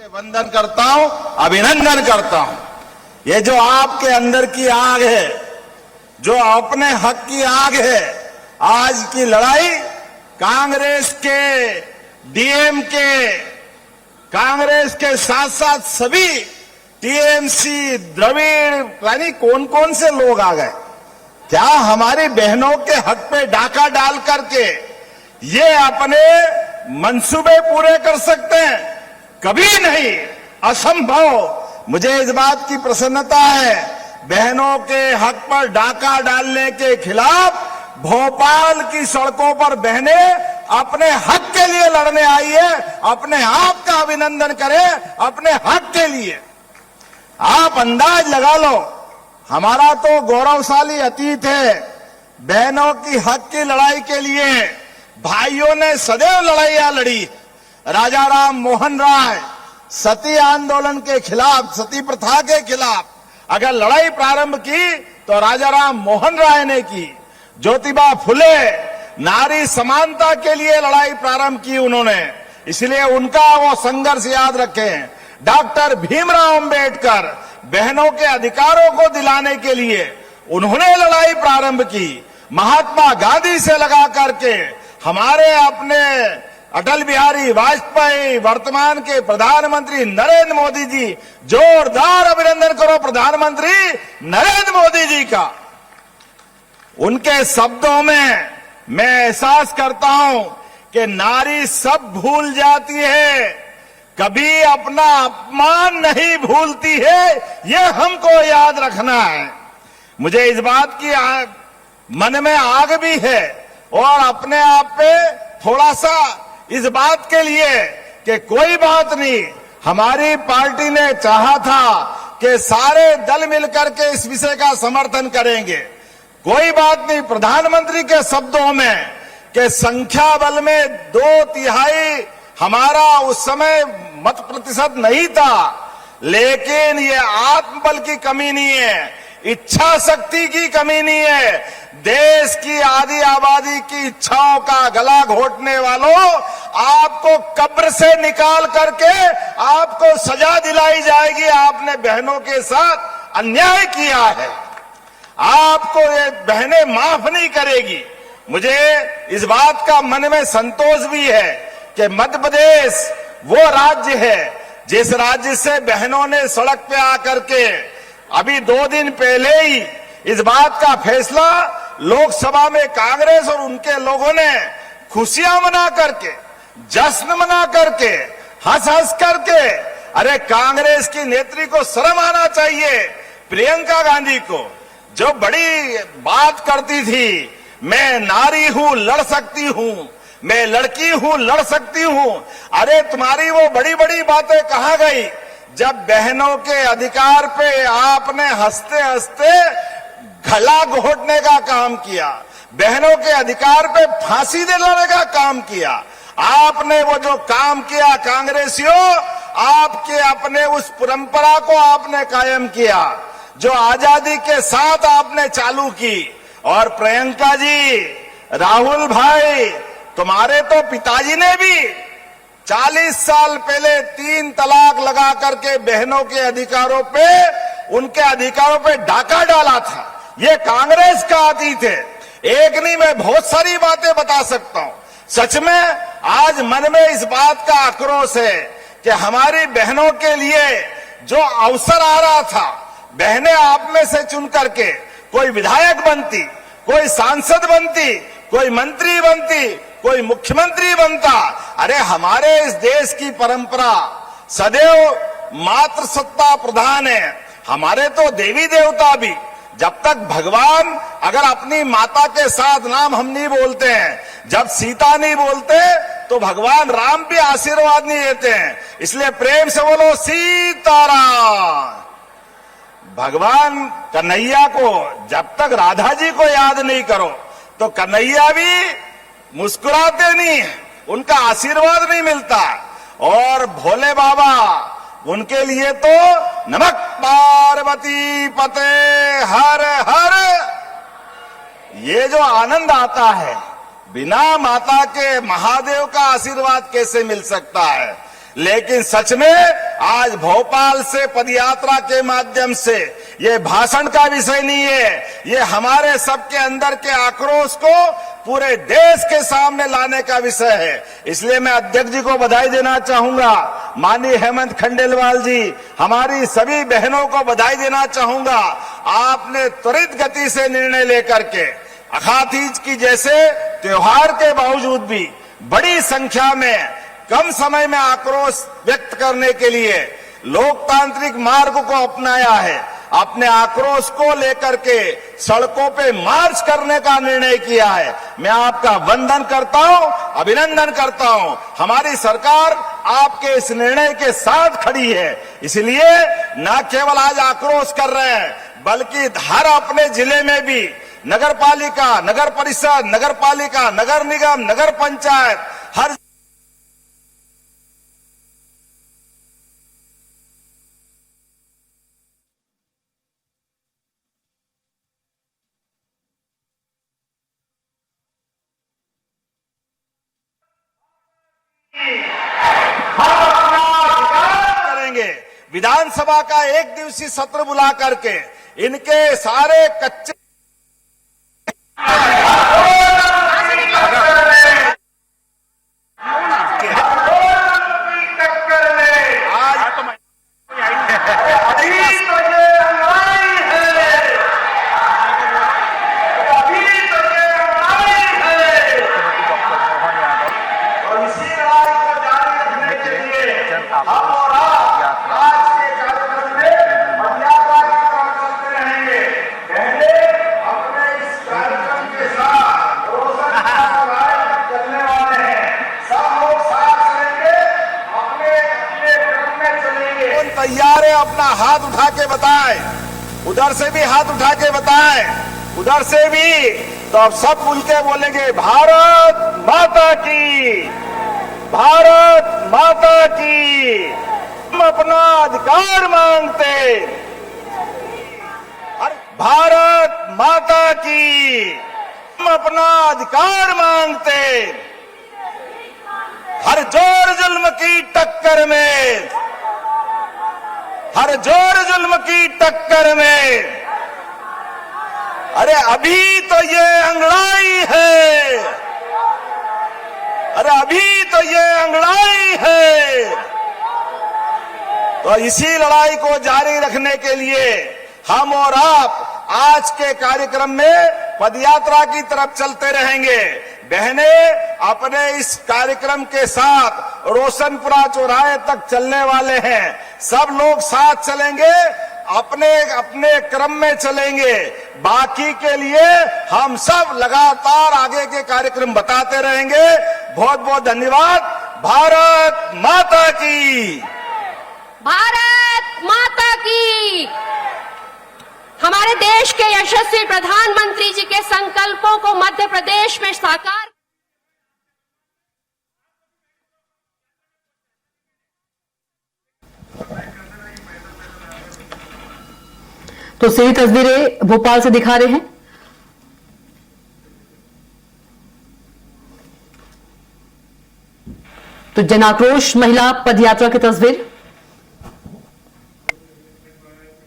से वंदन करता हूं, अभिनंदन करता हूं। ये जो आपके अंदर की आग है, जो अपने हक की आग है, आज की लड़ाई कांग्रेस के, डीएमके, कांग्रेस के साथ साथ सभी टीएमसी, द्रविड़, यानी कौन कौन से लोग आ गए। क्या हमारी बहनों के हक पे डाका डाल करके ये अपने मंसूबे पूरे कर सकते हैं? कभी नहीं, असंभव। मुझे इस बात की प्रसन्नता है, बहनों के हक पर डाका डालने के खिलाफ भोपाल की सड़कों पर बहनें अपने हक के लिए लड़ने आई है। अपने आप का अभिनंदन करें, अपने हक के लिए। आप अंदाज लगा लो, हमारा तो गौरवशाली अतीत है। बहनों की हक की लड़ाई के लिए भाइयों ने सदैव लड़ाइयां लड़ी। राजा राम मोहन राय सती आंदोलन के खिलाफ, सती प्रथा के खिलाफ अगर लड़ाई प्रारंभ की तो राजा राम मोहन राय ने की। ज्योतिबा फुले नारी समानता के लिए लड़ाई प्रारंभ की उन्होंने, इसलिए उनका वो संघर्ष याद रखें। डॉक्टर भीमराव अंबेडकर बहनों के अधिकारों को दिलाने के लिए उन्होंने लड़ाई प्रारंभ की। महात्मा गांधी से लगा करके हमारे अपने अटल बिहारी वाजपेयी, वर्तमान के प्रधानमंत्री नरेंद्र मोदी जी, जोरदार अभिनंदन करो प्रधानमंत्री नरेंद्र मोदी जी का। उनके शब्दों में मैं एहसास करता हूं कि नारी सब भूल जाती है, कभी अपना अपमान नहीं भूलती है। यह हमको याद रखना है। मुझे इस बात की मन में आग भी है और अपने आप पे थोड़ा सा इस बात के लिए कि कोई बात नहीं, हमारी पार्टी ने चाहा था कि सारे दल मिलकर के इस विषय का समर्थन करेंगे। कोई बात नहीं, प्रधानमंत्री के शब्दों में कि संख्या बल में 2/3 हमारा उस समय मत प्रतिशत नहीं था, लेकिन ये आत्मबल की कमी नहीं है, इच्छा शक्ति की कमी नहीं है। देश की आधी आबादी की इच्छाओं का गला घोटने वालों, आपको कब्र से निकाल करके आपको सजा दिलाई जाएगी। आपने बहनों के साथ अन्याय किया है, आपको ये बहनें माफ नहीं करेगी। मुझे इस बात का मन में संतोष भी है कि मध्य प्रदेश वो राज्य है जिस राज्य से बहनों ने सड़क पे आकर के अभी 2 दिन पहले ही इस बात का फैसला लोकसभा में कांग्रेस और उनके लोगों ने खुशियां मना करके, जश्न मना करके, हंस हंस करके, अरे कांग्रेस की नेत्री को शर्म आना चाहिए। प्रियंका गांधी को जो बड़ी बात करती थी, मैं नारी हूं, लड़ सकती हूं, मैं लड़की हूं, लड़ सकती हूं। अरे तुम्हारी वो बड़ी बड़ी बातें कहां गई जब बहनों के अधिकार पे आपने हंसते हंसते गला घोटने का काम किया, बहनों के अधिकार पे फांसी दिलाने का काम किया। आपने वो जो काम किया कांग्रेसियों, आपके अपने उस परंपरा को आपने कायम किया जो आजादी के साथ आपने चालू की। और प्रियंका जी, राहुल भाई, तुम्हारे तो पिताजी ने भी 40 साल पहले 3 तलाक लगा करके बहनों के अधिकारों पे, उनके अधिकारों पे डाका डाला था। ये कांग्रेस का अतीत है। एक नहीं, मैं बहुत सारी बातें बता सकता हूं। सच में आज मन में इस बात का आक्रोश है कि हमारी बहनों के लिए जो अवसर आ रहा था, बहनें आप में से चुन करके कोई विधायक बनती, कोई सांसद बनती, कोई मंत्री बनती, कोई मुख्यमंत्री बनता। अरे हमारे इस देश की परंपरा सदैव मातृ सत्ता प्रधान है। हमारे तो देवी देवता भी, जब तक भगवान अगर अपनी माता के साथ नाम हम नहीं बोलते हैं, जब सीता नहीं बोलते तो भगवान राम भी आशीर्वाद नहीं देते हैं। इसलिए प्रेम से बोलो सीताराम। भगवान कन्हैया को जब तक राधा जी को याद नहीं करो तो कन्हैया भी मुस्कुराते नहीं, उनका आशीर्वाद नहीं मिलता। और भोले बाबा, उनके लिए तो नमक पार्वती पते हर हर। ये जो आनंद आता है, बिना माता के महादेव का आशीर्वाद कैसे मिल सकता है। लेकिन सच में आज भोपाल से पदयात्रा के माध्यम से ये भाषण का विषय नहीं है, ये हमारे सबके अंदर के आक्रोश को पूरे देश के सामने लाने का विषय है। इसलिए मैं अध्यक्ष जी को बधाई देना चाहूंगा, माननीय हेमंत खंडेलवाल जी, हमारी सभी बहनों को बधाई देना चाहूंगा। आपने त्वरित गति से निर्णय लेकर के अखातीज की जैसे त्योहार के बावजूद भी बड़ी संख्या में कम समय में आक्रोश व्यक्त करने के लिए लोकतांत्रिक मार्ग को अपनाया है। अपने आक्रोश को लेकर के सड़कों पे मार्च करने का निर्णय किया है। मैं आपका वंदन करता हूं, अभिनंदन करता हूं। हमारी सरकार आपके इस निर्णय के साथ खड़ी है। इसलिए न केवल आज आक्रोश कर रहे हैं, बल्कि हर अपने जिले में भी नगर पालिका, नगर परिषद, नगर पालिका, नगर निगम, नगर पंचायत, हर करेंगे। विधानसभा का एक दिवसीय सत्र बुला करके इनके सारे कच्चे तैयार है, अपना हाथ उठा के बताएं, उधर से भी हाथ उठा के बताएं, उधर से भी, तो अब सब मिल के बोलेंगे भारत माता की, भारत माता की। हम अपना अधिकार मांगते, भारत माता की, हम अपना अधिकार मांगते। हर जोर जुल्म की टक्कर में, हर जोर जुल्म की टक्कर में, अरे अभी तो ये अंगड़ाई है, अरे अभी तो ये अंगड़ाई है। तो इसी लड़ाई को जारी रखने के लिए हम और आप आज के कार्यक्रम में पदयात्रा की तरफ चलते रहेंगे। बहने अपने इस कार्यक्रम के साथ रोशनपुरा चौराहे तक चलने वाले हैं। सब लोग साथ चलेंगे, अपने अपने क्रम में चलेंगे। बाकी के लिए हम सब लगातार आगे के कार्यक्रम बताते रहेंगे। बहुत बहुत धन्यवाद। भारत माता की, भारत माता की। हमारे देश के यशस्वी प्रधानमंत्री जी के संकल्पों को मध्य प्रदेश में साकार। तो सही तस्वीरें भोपाल से दिखा रहे हैं। तो जन आक्रोश महिला पदयात्रा की तस्वीर।